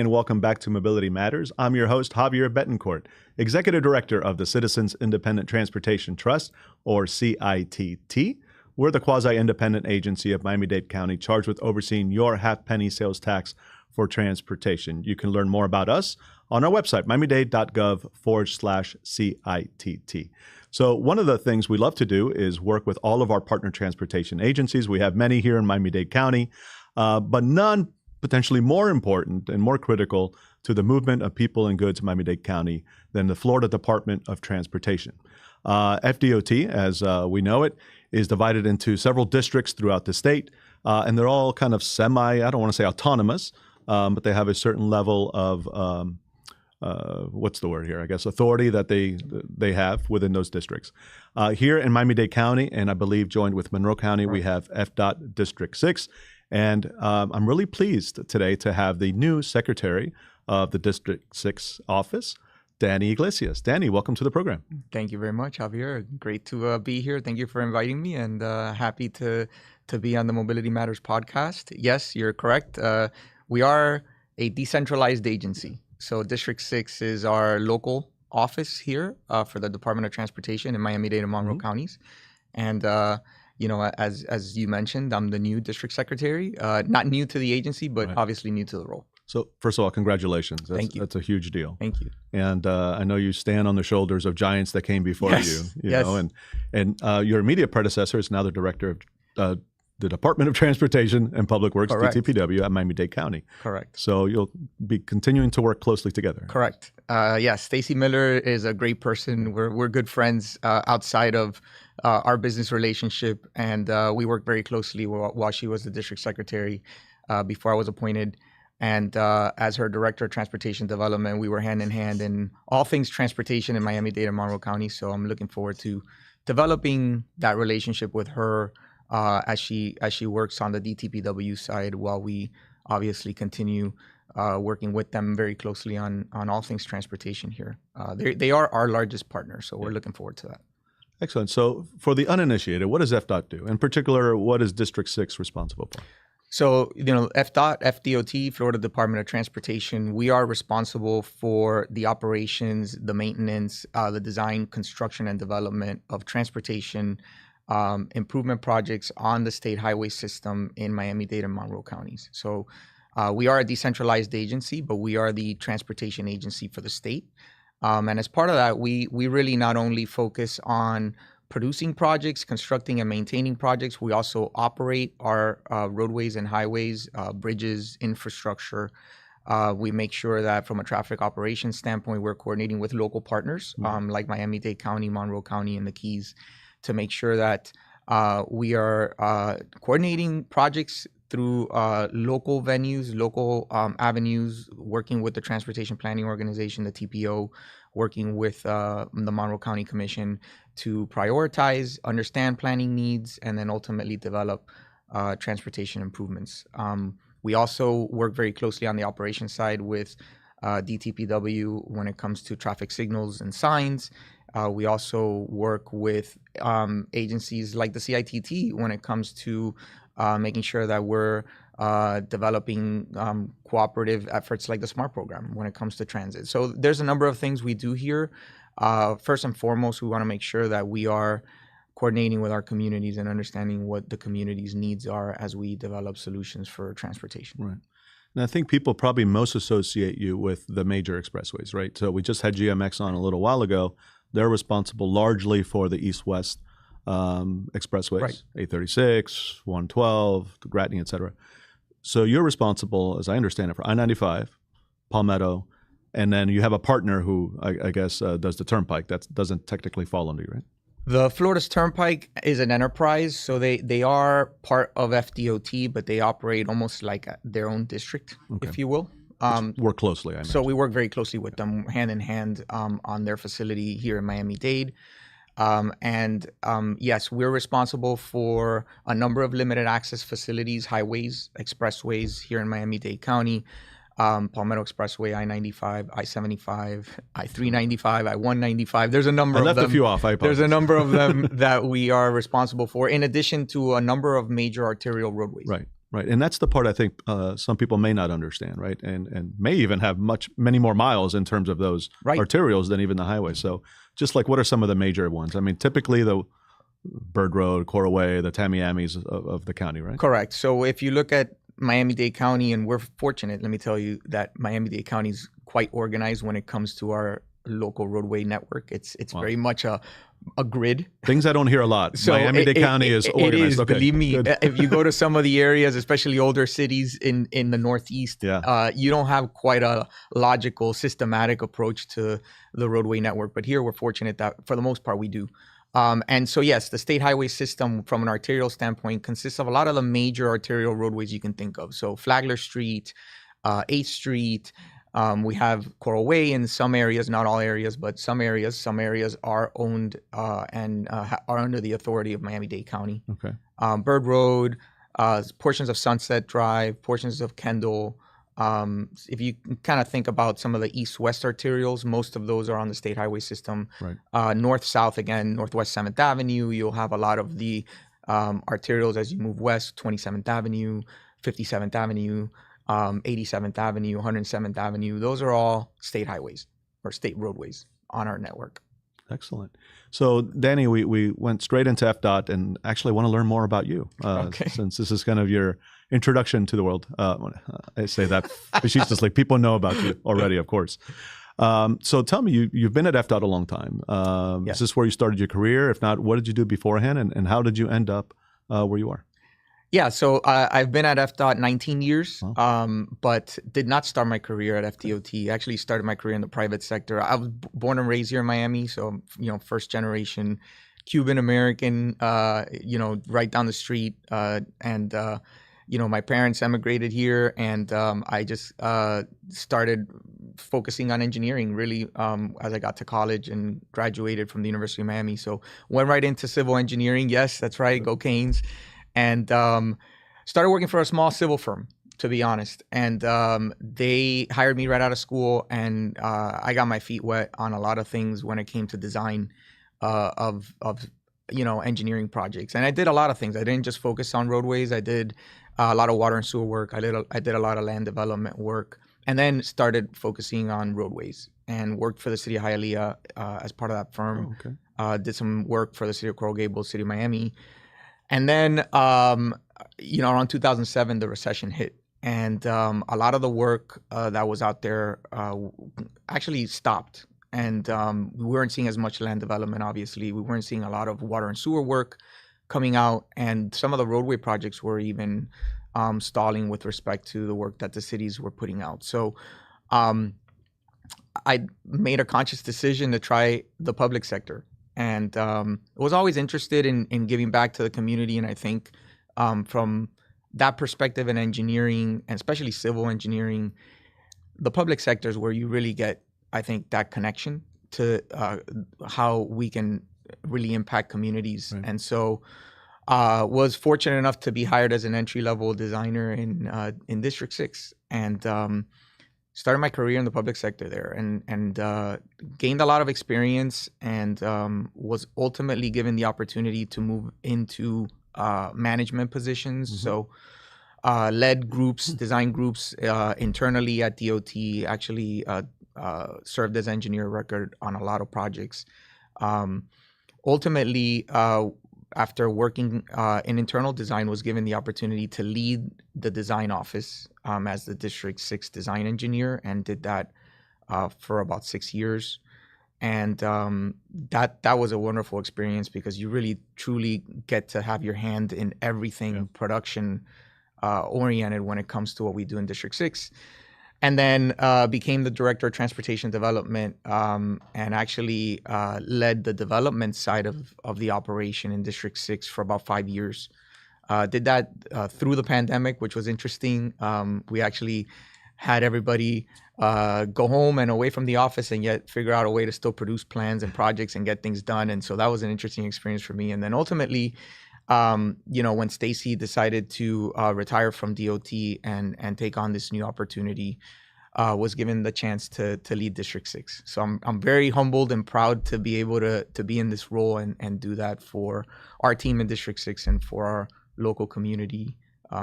And welcome back to Mobility Matters. I'm your host, Javier Betancourt, Executive Director of the Citizens Independent Transportation Trust, or CITT. We're the quasi-independent agency of Miami-Dade County charged with overseeing your half-penny sales tax for transportation. You can learn more about us on our website, miamidade.gov/CITT. So one of the things we love to do is work with all of our partner transportation agencies. We have many here in Miami-Dade County, but none potentially more important and more critical to the movement of people and goods in Miami-Dade County than the Florida Department of Transportation. FDOT, as we know it, is divided into several districts throughout the state, and they're all kind of I don't want to say autonomous, but they have a certain level of, what's the word here? I guess authority that they have within those districts. Here in Miami-Dade County, and I believe joined with Monroe County, we have FDOT District 6. And I'm really pleased today to have the new Secretary of the District 6 office, Daniel Iglesias. Danny, welcome to the program. Thank you very much, Javier. Great to be here. Thank you for inviting me, and happy to be on the Mobility Matters podcast. Yes, you're correct. We are a decentralized agency. So District 6 is our local office here for the Department of Transportation in Miami-Dade and Monroe counties. And as you mentioned, I'm the new district secretary, not new to the agency, but obviously new to the role. So first of all, congratulations. Thank you. That's a huge deal. Thank you. And I know you stand on the shoulders of giants that came before you know, and your immediate predecessor is now the director of the Department of Transportation and Public Works, DTPW, at Miami-Dade County. Correct. So you'll be continuing to work closely together. Correct. Yes, Stacy Miller is a great person. We're good friends outside of our business relationship, and we worked very closely while she was the district secretary before I was appointed. And as her director of transportation development, we were hand in hand in all things transportation in Miami-Dade and Monroe County. So I'm looking forward to developing that relationship with her as she works on the DTPW side, while we obviously continue working with them very closely on all things transportation here. They are our largest partner, so we're looking forward to that. Excellent. So for the uninitiated, what does FDOT do? In particular, what is District 6 responsible for? So, FDOT, FDOT, Florida Department of Transportation, we are responsible for the operations, the maintenance, the design, construction, and development of transportation improvement projects on the state highway system in Miami-Dade and Monroe counties. So we are a decentralized agency, but we are the transportation agency for the state. And as part of that, we really not only focus on producing projects, constructing and maintaining projects, we also operate our roadways and highways, bridges, infrastructure. We make sure that from a traffic operations standpoint, we're coordinating with local partners like Miami-Dade County, Monroe County, and the Keys to make sure that we are coordinating projects through local venues, local avenues, working with the Transportation Planning Organization, the TPO, working with the Monroe County Commission to prioritize, understand planning needs, and then ultimately develop transportation improvements. We also work very closely on the operations side with DTPW when it comes to traffic signals and signs. We also work with agencies like the CITT when it comes to making sure that we're developing cooperative efforts like the SMART program when it comes to transit. So there's a number of things we do here. First and foremost, we want to make sure that we are coordinating with our communities and understanding what the community's needs are as we develop solutions for transportation. Right. And I think people probably most associate you with the major expressways, right? So we just had GMX on a little while ago. They're responsible largely for the east-west expressways, 836, 112, Gratney, et cetera. So you're responsible, as I understand it, for I-95, Palmetto, and then you have a partner who I guess does the Turnpike. That doesn't technically fall under you, right? The Florida's Turnpike is an enterprise, so they are part of FDOT, but they operate almost like their own district, if you will. Work closely, I imagine. So we work very closely with them, hand in hand, on their facility here in Miami-Dade. Yes, we're responsible for a number of limited access facilities, highways, expressways here in Miami-Dade County. Palmetto Expressway, I-95, I-75, I-395, I-195. There's a number of them. I left a few off, I apologize. There's a number of them that we are responsible for, in addition to a number of major arterial roadways. Right. Right, and that's the part I think some people may not understand, right, and may even have many more miles in terms of those Right. arterials than even the highway. So, just like, what are some of the major ones? I mean, typically the Bird Road, Coral Way, the Tamiamis of the county, right? Correct. So if you look at Miami-Dade County, and we're fortunate, let me tell you, that Miami-Dade County is quite organized when it comes to our local roadway network. It's Wow. very much a grid. Things I don't hear a lot. So Miami-Dade County is organized. It is, okay. believe me. Good. If you go to some of the areas, especially older cities in the Northeast, Yeah. you don't have quite a logical, systematic approach to the roadway network. But here we're fortunate that for the most part we do. And so, yes, the state highway system from an arterial standpoint consists of a lot of the major arterial roadways you can think of. So Flagler Street, 8th Street, we have Coral Way in some areas, not all areas, but some areas are owned and are under the authority of Miami-Dade County. Okay. Bird Road, portions of Sunset Drive, portions of Kendall. If you kind of think about some of the east-west arterials, most of those are on the state highway system. Right. North-south, again, Northwest 7th Avenue, you'll have a lot of the arterials as you move west, 27th Avenue, 57th Avenue, 87th Avenue, 107th Avenue. Those are all state highways or state roadways on our network. Excellent. So, Danny, we went straight into FDOT and actually want to learn more about you, since this is kind of your introduction to the world. I say that facetiously. People know about you already, of course. So tell me, you've been at FDOT a long time. Yes. Is this where you started your career? If not, what did you do beforehand, and how did you end up where you are? Yeah, so I've been at FDOT 19 years, Wow. but did not start my career at FDOT. Actually started my career in the private sector. I was born and raised here in Miami, so first generation Cuban American, right down the street, and my parents emigrated here, and I just started focusing on engineering really as I got to college and graduated from the University of Miami. So went right into civil engineering. Yes, that's right, go Canes. And started working for a small civil firm, to be honest. And they hired me right out of school, and I got my feet wet on a lot of things when it came to design of engineering projects. And I did a lot of things. I didn't just focus on roadways. I did a lot of water and sewer work. I did a lot of land development work, and then started focusing on roadways and worked for the city of Hialeah as part of that firm. Oh, okay. Did some work for the city of Coral Gables, city of Miami. And then, around 2007, the recession hit. And a lot of the work that was out there actually stopped. And we weren't seeing as much land development, obviously. We weren't seeing a lot of water and sewer work coming out. And some of the roadway projects were even stalling with respect to the work that the cities were putting out. So I made a conscious decision to try the public sector. And was always interested in giving back to the community. And I think from that perspective in engineering, and especially civil engineering, the public sector is where you really get, I think, that connection to how we can really impact communities. Right. And so was fortunate enough to be hired as an entry-level designer in District 6. And started my career in the public sector there, and gained a lot of experience, and was ultimately given the opportunity to move into management positions. Mm-hmm. So led groups, design groups internally at DOT, actually served as engineer of record on a lot of projects. Ultimately, after working in internal design, was given the opportunity to lead the design office as the District 6 design engineer, and did that for about 6 years. And that was a wonderful experience, because you really truly get to have your hand in everything production oriented when it comes to what we do in District 6. And then became the director of transportation development, and actually led the development side of the operation in District 6 for about 5 years. Did that through the pandemic, which was interesting. We actually had everybody go home and away from the office, and yet figure out a way to still produce plans and projects and get things done. And so that was an interesting experience for me. And then ultimately, when Stacy decided to retire from DOT and take on this new opportunity, was given the chance to lead District 6. So I'm very humbled and proud to be able to be in this role and do that for our team in District 6 and for our local community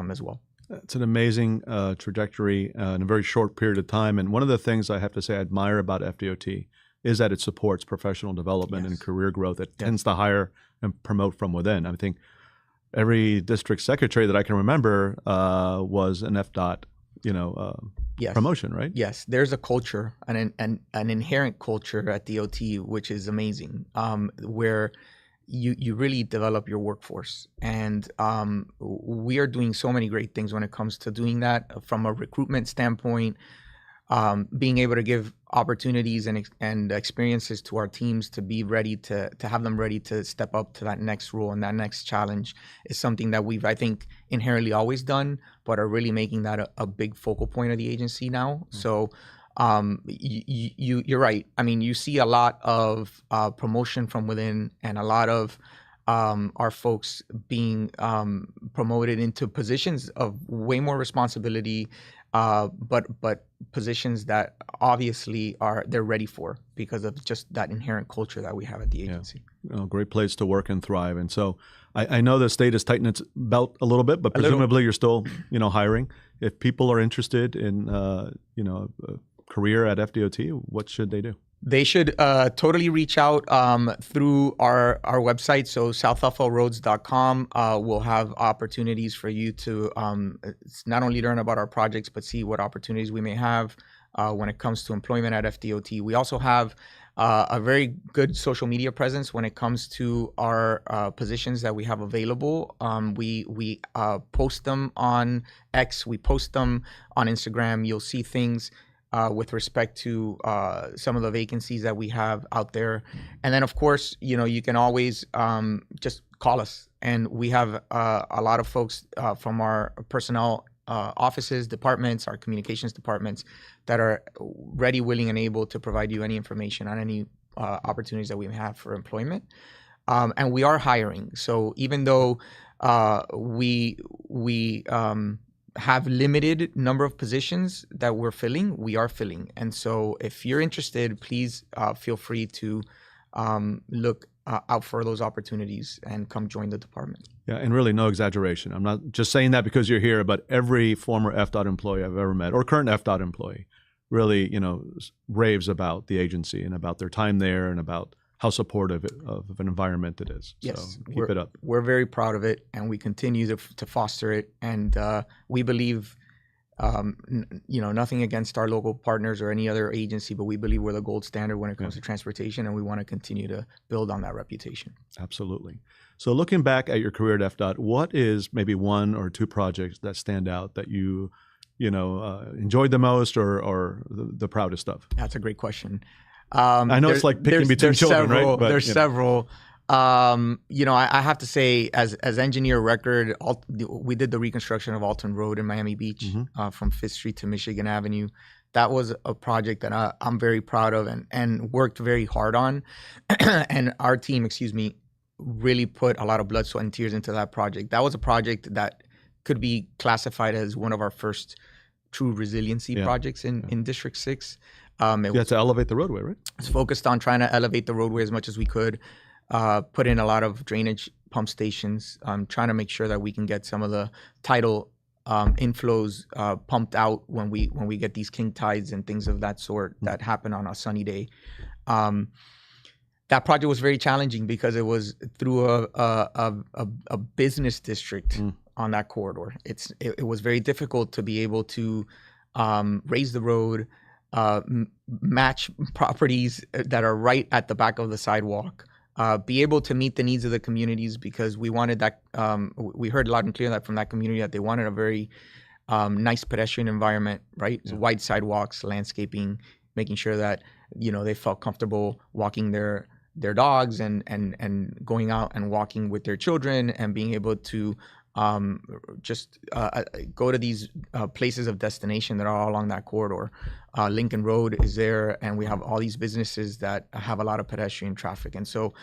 as well. It's an amazing trajectory in a very short period of time. And one of the things I have to say I admire about FDOT is that it supports professional development and career growth. It tends to hire and promote from within. I think every district secretary that I can remember was an FDOT, promotion, right? Yes, there's a culture, an inherent culture at DOT, which is amazing, where you really develop your workforce. And we are doing so many great things when it comes to doing that from a recruitment standpoint, being able to give opportunities and experiences to our teams to be ready to have them ready to step up to that next role and that next challenge is something that we've, I think, inherently always done, but are really making that a big focal point of the agency now. Mm-hmm. So you're right. I mean, you see a lot of promotion from within and a lot of our folks being promoted into positions of way more responsibility, but positions that obviously they're ready for because of just that inherent culture that we have at the agency. Yeah. Great place to work and thrive. And so I know the state has tightened its belt a little bit, but presumably you're still, hiring. If people are interested in, a career at FDOT, what should they do? They should totally reach out through our website. So southuffallroads.com will have opportunities for you to not only learn about our projects, but see what opportunities we may have when it comes to employment at FDOT. We also have a very good social media presence when it comes to our positions that we have available. We post them on X. We post them on Instagram. You'll see things with respect to some of the vacancies that we have out there. And then, of course, you can always just call us. And we have a lot of folks from our personnel offices, departments, our communications departments that are ready, willing, and able to provide you any information on any opportunities that we have for employment. And we are hiring. So even though we have limited number of positions that we're filling, we are filling. And so if you're interested, please feel free to look out for those opportunities and come join the department. Yeah, and really no exaggeration. I'm not just saying that because you're here, but every former FDOT employee I've ever met or current FDOT employee really, raves about the agency and about their time there and about how supportive of an environment it is. Yes, so keep it up. We're very proud of it, and we continue to foster it. And we believe, nothing against our local partners or any other agency, but we believe we're the gold standard when it comes to transportation, and we want to continue to build on that reputation. Absolutely. So looking back at your career at FDOT, what is maybe one or two projects that stand out that you enjoyed the most or the proudest of? That's a great question. I know it's like picking between children, several, right? But, there's several. I have to say, as engineer record, we did the reconstruction of Alton Road in Miami Beach, from 5th Street to Michigan Avenue. That was a project that I'm very proud of and worked very hard on. And our team, really put a lot of blood, sweat, and tears into that project. That was a project that could be classified as one of our first true resiliency projects in District 6. You had to elevate the roadway, right? It's focused on trying to elevate the roadway as much as we could, put in a lot of drainage pump stations, trying to make sure that we can get some of the tidal inflows pumped out when we get these king tides and things of that sort that happen on a sunny day. That project was very challenging because it was through a business district on that corridor. It was very difficult to be able to raise the road, match properties that are right at the back of the sidewalk, be able to meet the needs of the communities, because we wanted that. We heard loud and clear that from that community that they wanted a very nice pedestrian environment, right? So wide sidewalks, landscaping, making sure that they felt comfortable walking their dogs and going out and walking with their children and being able to just go to these places of destination that are all along that corridor. Lincoln Road is there, and we have all these businesses that have a lot of pedestrian traffic. And so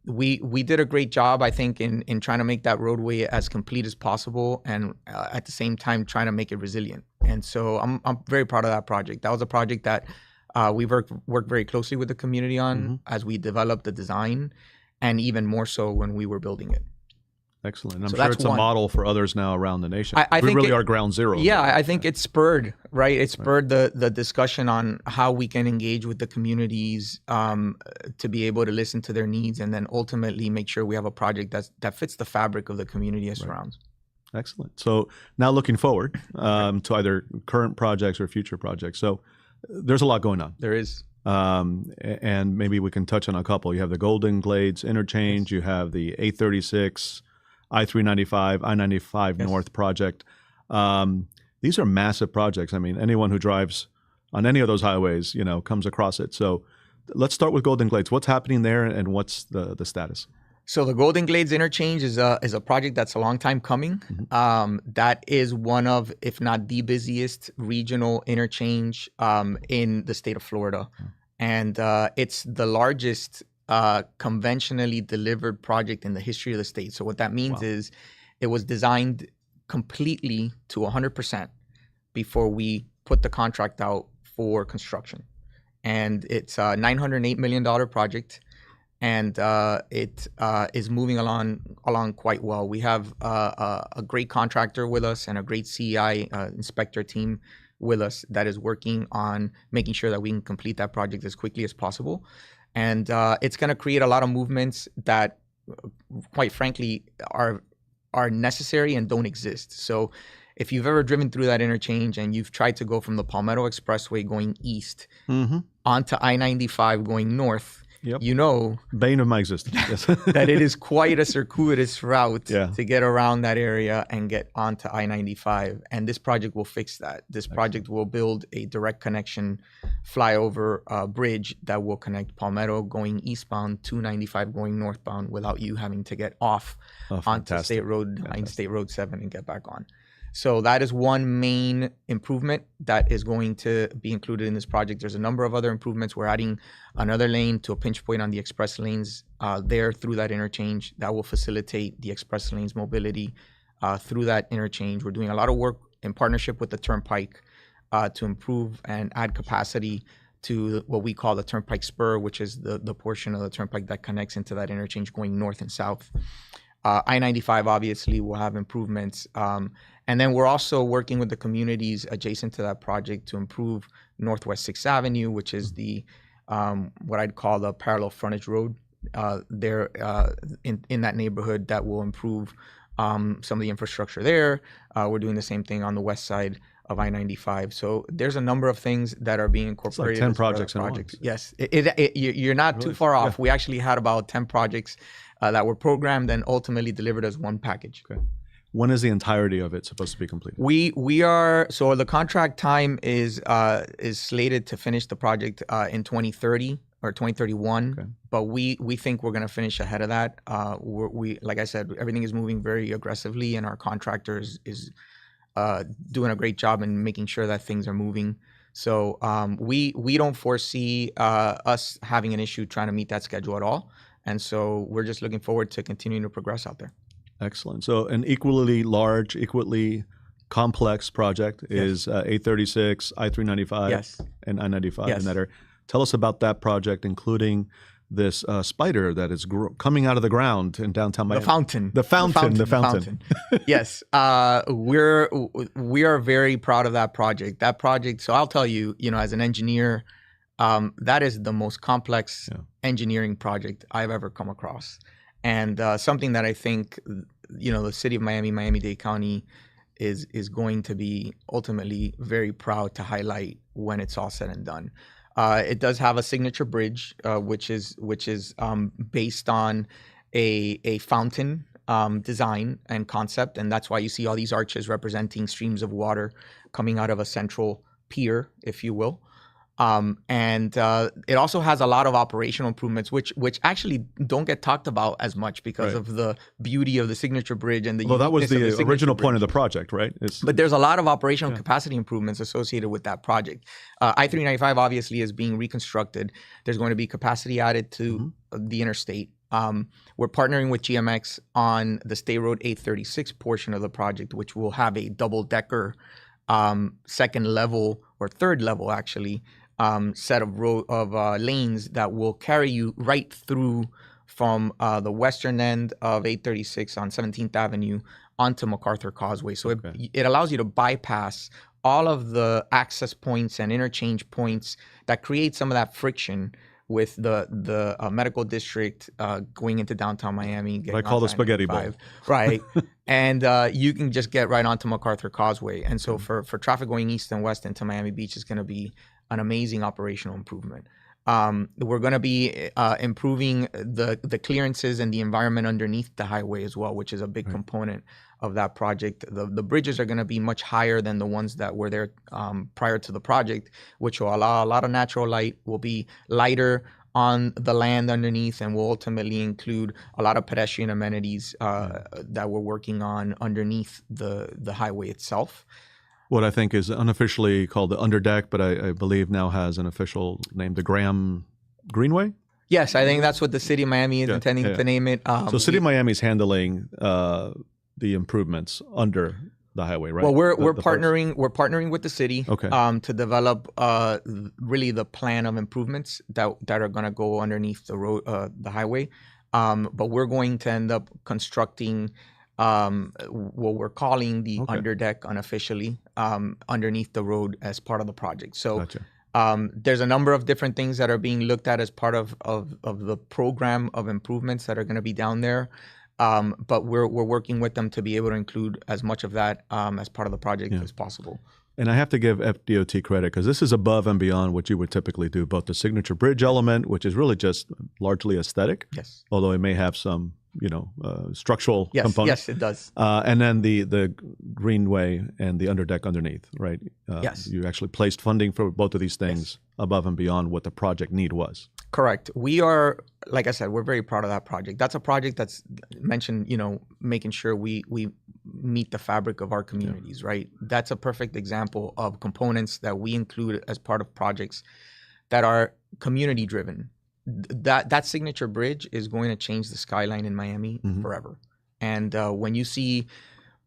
we did a great job, I think, in trying to make that roadway as complete as possible, and at the same time trying to make it resilient. And so I'm very proud of that project. That was a project that we worked very closely with the community on as we developed the design, and even more so when we were building it. Excellent. I'm So sure that's it's a one. model for others now around the nation. I We think really it- are ground zero. Yeah, I think it spurred, right? It spurred the discussion on how we can engage with the communities to be able to listen to their needs, and then ultimately make sure we have a project that fits the fabric of the community it surrounds. Excellent. So now looking forward to either current projects or future projects. So there's a lot going on. There is. And maybe we can touch on a couple. You have the Golden Glades interchange. You have the 836, I-395, I-95 Yes. North project. These are massive projects. I mean, anyone who drives on any of those highways, comes across it. So let's start with Golden Glades. What's happening there, and what's the status? So the Golden Glades interchange is a project that's a long time coming. That is one of, if not the busiest regional interchange in the state of Florida. And it's the largest conventionally delivered project in the history of the state. So what that means is it was designed completely to 100% before we put the contract out for construction. And it's a $908 million project. And it is moving along quite well. We have a great contractor with us and a great CEI inspector team with us that is working on making sure that we can complete that project as quickly as possible. And it's going to create a lot of movements that, quite frankly, are necessary and don't exist. So if you've ever driven through that interchange and you've tried to go from the Palmetto Expressway going east onto I-95 going north, Yep. Bane of my existence. Yes. that it is quite a circuitous route Yeah. to get around that area and get onto I-95. And this project will fix that. This project will build a direct connection flyover bridge that will connect Palmetto going eastbound to 95 going northbound without you having to get off onto State Road 9, State Road 7 and get back on. So that is one main improvement that is going to be included in this project. There's a number of other improvements. We're adding another lane to a pinch point on the express lanes there through that interchange that will facilitate the express lanes mobility through that interchange. We're doing a lot of work in partnership with the Turnpike to improve and add capacity to what we call the Turnpike Spur, which is the portion of the Turnpike that connects into that interchange going north and south. I-95 obviously will have improvements. And then we're also working with the communities adjacent to that project to improve Northwest 6th Avenue, which is the what I'd call the parallel frontage road there in that neighborhood that will improve some of the infrastructure there. We're doing the same thing on the west side of I-95. So there's a number of things that are being incorporated. It's like 10 projects in one. Yes, you're not too far off. Yeah. We actually had about 10 projects that were programmed and ultimately delivered as one package. Okay. When is the entirety of it supposed to be completed? We are, so the contract time is slated to finish the project in 2030 or 2031. Okay. But we think we're going to finish ahead of that. We like I said, everything is moving very aggressively, and our contractor is doing a great job in making sure that things are moving. So we don't foresee us having an issue trying to meet that schedule at all. And so we're just looking forward to continuing to progress out there. Excellent. So an equally large, equally complex project is 836, I-395, and I-95 in that area. Tell us about that project, including this spider that is coming out of the ground in downtown Miami. The fountain. Yes. We are very proud of that project. That project, so I'll tell you, as an engineer, that is the most complex engineering project I've ever come across. And something that I think, the city of Miami, Miami-Dade County is going to be ultimately very proud to highlight when it's all said and done. It does have a signature bridge, which is based on a fountain design and concept. And that's why you see all these arches representing streams of water coming out of a central pier, if you will. And it also has a lot of operational improvements, which actually don't get talked about as much because of the beauty of the signature bridge and the that was the original point of the project, right? But there's a lot of operational capacity improvements associated with that project. I-395 obviously is being reconstructed. There's going to be capacity added to the interstate. We're partnering with GMX on the State Road 836 portion of the project, which will have a double-decker second level or third level actually set of lanes that will carry you right through from the western end of 836 on 17th Avenue onto MacArthur Causeway. So it allows you to bypass all of the access points and interchange points that create some of that friction with the medical district going into downtown Miami. What I call the spaghetti bowl. Right. And you can just get right onto MacArthur Causeway. And so for traffic going east and west into Miami Beach is going to be an amazing operational improvement. We're going to be improving the clearances and the environment underneath the highway as well, which is a big component of that project. The bridges are going to be much higher than the ones that were there prior to the project, which will allow a lot of natural light, will be lighter on the land underneath, and will ultimately include a lot of pedestrian amenities that we're working on underneath the highway itself. What I think is unofficially called the underdeck, but I believe now has an official name, the Graham Greenway? Yes, I think that's what the city of Miami is intending to name it. So city of Miami is handling the improvements under the highway, right? Well, we're partnering with the city to develop really the plan of improvements that are going to go underneath the road, the highway. But we're going to end up constructing what we're calling the underdeck unofficially underneath the road as part of the project. So there's a number of different things that are being looked at as part of the program of improvements that are going to be down there. But we're working with them to be able to include as much of that as part of the project as possible. And I have to give FDOT credit because this is above and beyond what you would typically do, both the signature bridge element, which is really just largely aesthetic, although it may have some structural components. Yes, it does. And then the greenway and the underdeck underneath, right? You actually placed funding for both of these things above and beyond what the project need was. Correct. We are, like I said, we're very proud of that project. That's a project that's mentioned, making sure we meet the fabric of our communities, right? That's a perfect example of components that we include as part of projects that are community driven. That signature bridge is going to change the skyline in Miami forever. And when you see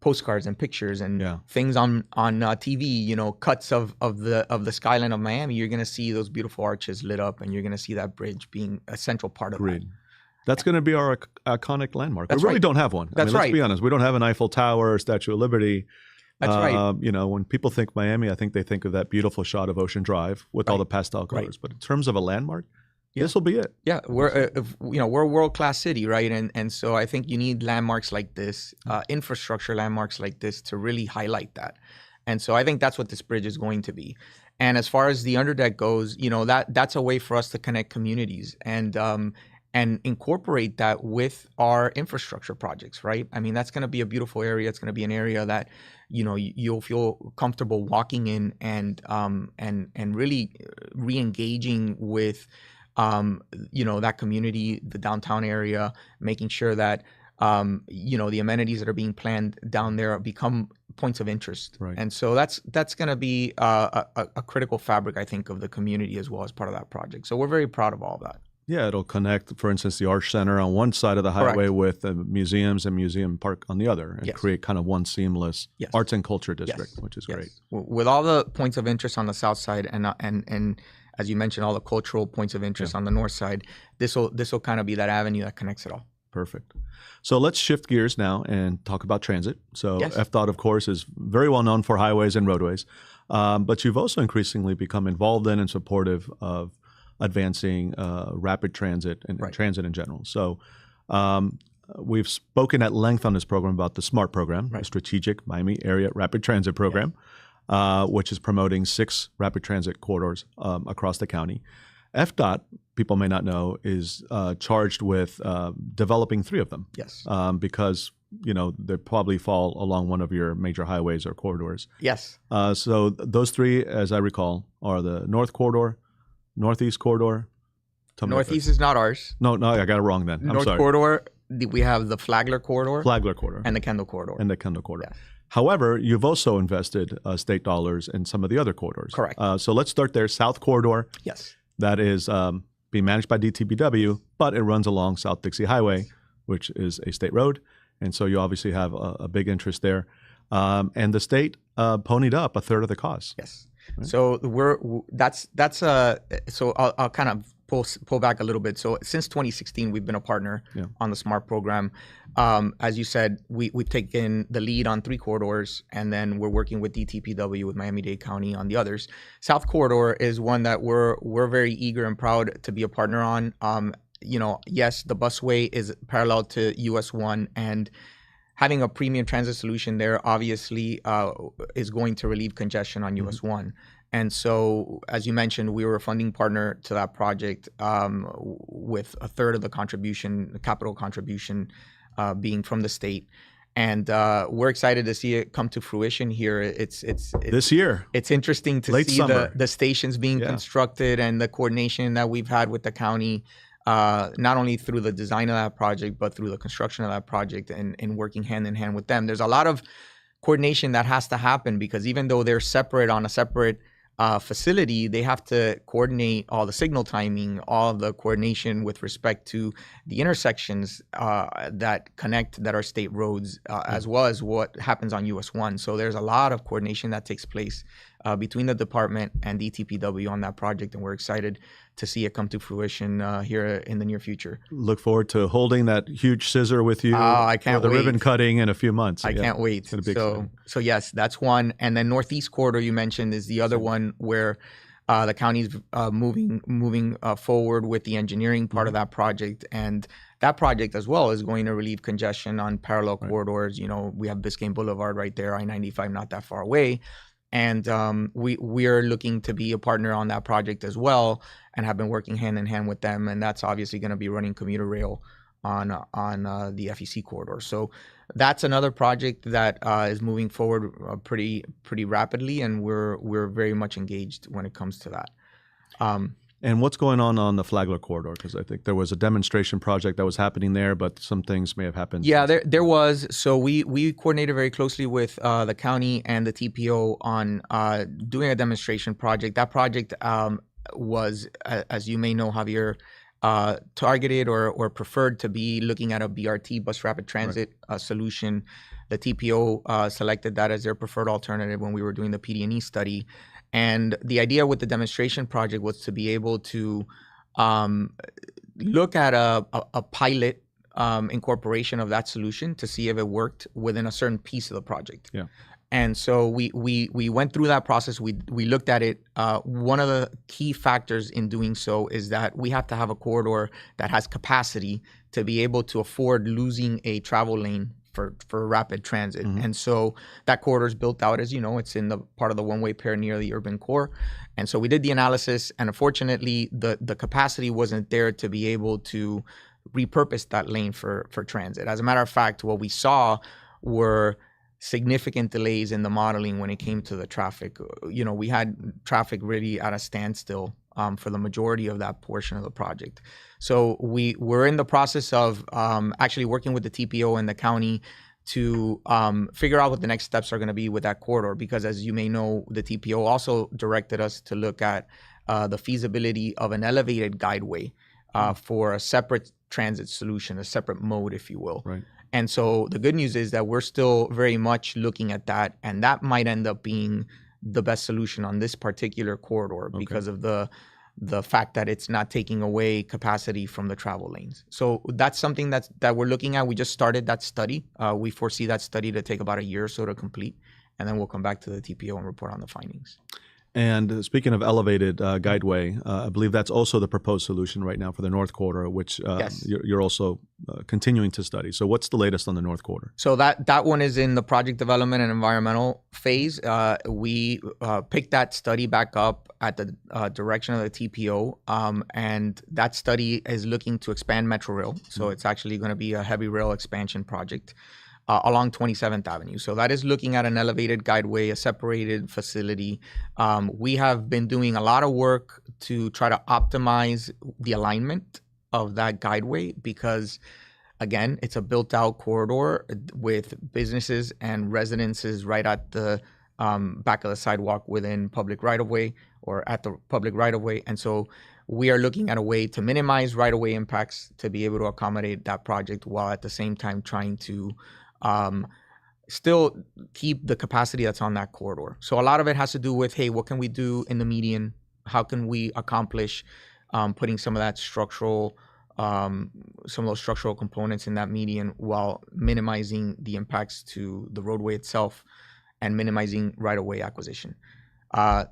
postcards and pictures and things on TV, cuts of the skyline of Miami, you're going to see those beautiful arches lit up, and you're going to see that bridge being a central part of that. That's going to be our iconic landmark. We really don't have one. Let's be honest. We don't have an Eiffel Tower or Statue of Liberty. That's right. When people think Miami, I think they think of that beautiful shot of Ocean Drive with all the pastel colors. But in terms of a landmark, this will be it. Yeah, we're a world-class city, right? And so I think you need landmarks like this, infrastructure landmarks like this, to really highlight that. And so I think that's what this bridge is going to be. And as far as the underdeck goes, that's a way for us to connect communities and incorporate that with our infrastructure projects, right? I mean, that's going to be a beautiful area. It's going to be an area that you'll feel comfortable walking in and really re-engaging with. That community, the downtown area, making sure that, the amenities that are being planned down there become points of interest. Right. And so that's going to be a critical fabric, I think, of the community as well as part of that project. So we're very proud of all of that. Yeah, it'll connect, for instance, the Arch Center on one side of the highway with museums and Museum Park on the other, and create kind of one seamless arts and culture district, which is great. With all the points of interest on the south side and as you mentioned, all the cultural points of interest on the north side, this will kind of be that avenue that connects it all. Perfect. So let's shift gears now and talk about transit. So FDOT, of course, is very well known for highways and roadways, but you've also increasingly become involved in and supportive of advancing rapid transit and transit in general. So we've spoken at length on this program about the SMART program, the Strategic Miami Area Rapid Transit Program. Which is promoting 6 rapid transit corridors across the county. FDOT, people may not know, is charged with developing 3 of them. Yes. Because, they probably fall along one of your major highways or corridors. Yes. So those 3, as I recall, are the North Corridor, Northeast Corridor. Northeast is not ours. No, I got it wrong then. I'm sorry. North Corridor, we have the Flagler Corridor. And the Kendall Corridor. Yes. However, you've also invested state dollars in some of the other corridors. Correct. So let's start there. South Corridor. Yes. That is being managed by DTBW, but it runs along South Dixie Highway, which is a state road. And so you obviously have a big interest there. And the state ponied up a third of the cost. Yes. Right? So so I'll kind of pull back a little bit. So since 2016, we've been a partner on the SMART program. As you said, we've taken the lead on 3 corridors, and then we're working with DTPW, with Miami-Dade County, on the others. South Corridor is one that we're very eager and proud to be a partner on. Yes, the busway is parallel to US 1, and having a premium transit solution there obviously is going to relieve congestion on US 1. And so, as you mentioned, we were a funding partner to that project with a third of the contribution, the capital contribution being from the state. And we're excited to see it come to fruition here. It's this year. It's interesting to see the stations being constructed and the coordination that we've had with the county, not only through the design of that project, but through the construction of that project and working hand in hand with them. There's a lot of coordination that has to happen, because even though they're separate on a separate facility, they have to coordinate all the signal timing, all the coordination with respect to the intersections that connect, that are state roads, as well as what happens on US 1. So there's a lot of coordination that takes place between the department and DTPW on that project, and we're excited to see it come to fruition here in the near future. Look forward to holding that huge scissor with you. I can't for the wait. ribbon cutting in a few months. I can't wait. So yes, that's one. And then Northeast Corridor, you mentioned, is the other one where the county's moving forward with the engineering part of that project. And that project as well is going to relieve congestion on parallel corridors. We have Biscayne Boulevard right there, I-95 not that far away. And we are looking to be a partner on that project as well, and have been working hand in hand with them. And that's obviously going to be running commuter rail on the FEC corridor. So that's another project that is moving forward pretty rapidly, and we're very much engaged when it comes to that. And what's going on the Flagler corridor? Because I think there was a demonstration project that was happening there, but some things may have happened. Yeah, there was. So we coordinated very closely with the county and the TPO on doing a demonstration project. That project was, as you may know, Javier, targeted or preferred to be looking at a BRT, bus rapid transit solution. The TPO selected that as their preferred alternative when we were doing the PD&E study. And the idea with the demonstration project was to be able to look at a pilot incorporation of that solution to see if it worked within a certain piece of the project. Yeah. And so we went through that process. We looked at it. One of the key factors in doing so is that we have to have a corridor that has capacity to be able to afford losing a travel lane for rapid transit. And so that corridor is built out, as you know, it's in the part of the one-way pair near the urban core. And so we did the analysis, and unfortunately, the capacity wasn't there to be able to repurpose that lane for transit. As a matter of fact, what we saw were significant delays in the modeling when it came to the traffic. We had traffic really at a standstill for the majority of that portion of the project. So we were in the process of actually working with the TPO and the county to figure out what the next steps are going to be with that corridor, because as you may know, the TPO also directed us to look at the feasibility of an elevated guideway for a separate transit solution, a separate mode, if you will. Right. And so the good news is that we're still very much looking at that, and that might end up being the best solution on this particular corridor because of the fact that it's not taking away capacity from the travel lanes. So that's something that we're looking at. We just started that study. We foresee that study to take about a year or so to complete, and then we'll come back to the TPO and report on the findings. And speaking of elevated guideway, I believe that's also the proposed solution right now for the North Corridor, which Yes. you're also continuing to study. So what's the latest on the North Corridor? So that one is in the project development and environmental phase. We picked that study back up at the direction of the TPO, and that study is looking to expand Metro Rail. So it's actually going to be a heavy rail expansion project along 27th Avenue. So that is looking at an elevated guideway, a separated facility. We have been doing a lot of work to try to optimize the alignment of that guideway because, again, it's a built-out corridor with businesses and residences right at the back of the sidewalk within public right-of-way or at the public right-of-way. And so we are looking at a way to minimize right-of-way impacts to be able to accommodate that project while at the same time trying to still keep the capacity that's on that corridor. So a lot of it has to do with, hey, what can we do in the median? How can we accomplish putting some of that some of those structural components in that median while minimizing the impacts to the roadway itself and minimizing right-of-way acquisition.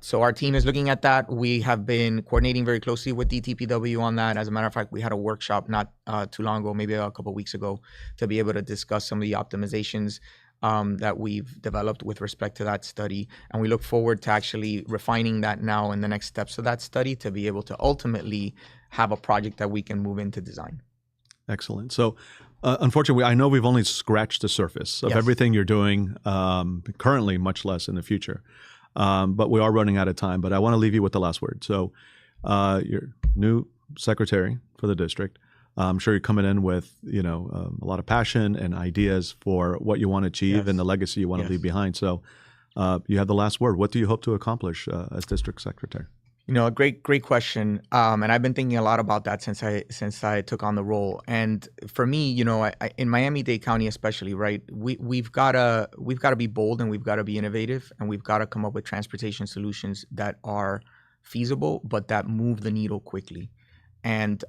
So our team is looking at that. We have been coordinating very closely with DTPW on that. As a matter of fact, we had a workshop not too long ago, maybe a couple of weeks ago, to be able to discuss some of the optimizations that we've developed with respect to that study. And we look forward to actually refining that now in the next steps of that study to be able to ultimately have a project that we can move into design. Excellent. So unfortunately, I know we've only scratched the surface of everything you're doing currently, much less in the future. But we are running out of time. But I want to leave you with the last word. So you're new secretary for the district. I'm sure you're coming in with, a lot of passion and ideas for what you want to achieve and the legacy you want to leave behind. So you have the last word. What do you hope to accomplish as district secretary? A great question. And I've been thinking a lot about that since I took on the role. And for me, in Miami-Dade County especially, right, we've got to be bold and we've got to be innovative and we've got to come up with transportation solutions that are feasible but that move the needle quickly. And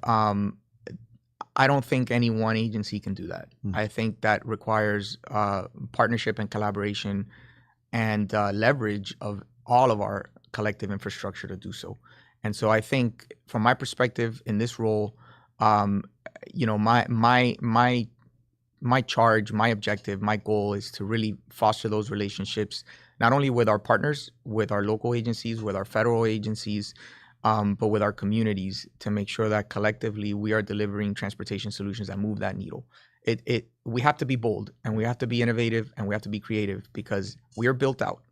I don't think any one agency can do that. I think that requires partnership and collaboration and leverage of all of our collective infrastructure to do so. And so I think from my perspective in this role, my charge, my objective, my goal is to really foster those relationships, not only with our partners, with our local agencies, with our federal agencies, but with our communities to make sure that collectively we are delivering transportation solutions that move that needle. We have to be bold and we have to be innovative and we have to be creative because we are built out.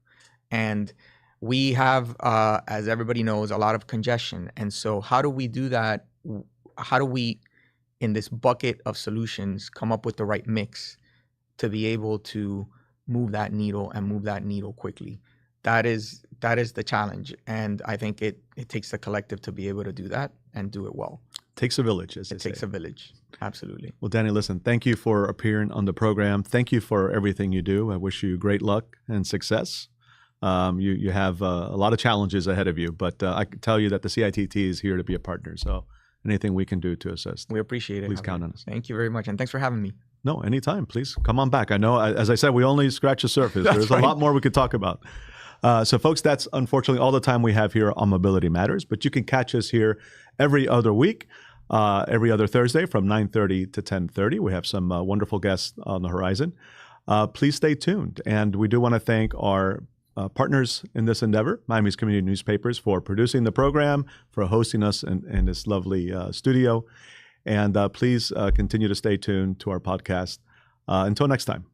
And we have, as everybody knows, a lot of congestion. And so how do we do that? How do we, in this bucket of solutions, come up with the right mix to be able to move that needle and move that needle quickly? That is the challenge. And I think it takes the collective to be able to do that and do it well. Takes a village, as they say. It takes a village. Absolutely. Well, Danny, listen, thank you for appearing on the program. Thank you for everything you do. I wish you great luck and success. You have a lot of challenges ahead of you, but I can tell you that the CITT is here to be a partner. So anything we can do to assist, we appreciate it. Please count on us. Thank you very much. And thanks for having me. No, anytime. Please come on back. I know, as I said, we only scratched the surface. There's a lot more we could talk about. So folks, that's unfortunately all the time we have here on Mobility Matters, but you can catch us here every other week, every other Thursday from 9:30 to 10:30. We have some wonderful guests on the horizon. Please stay tuned. And we do want to thank our partners in this endeavor, Miami's community newspapers, for producing the program, for hosting us in this lovely studio. And please continue to stay tuned to our podcast. Until next time.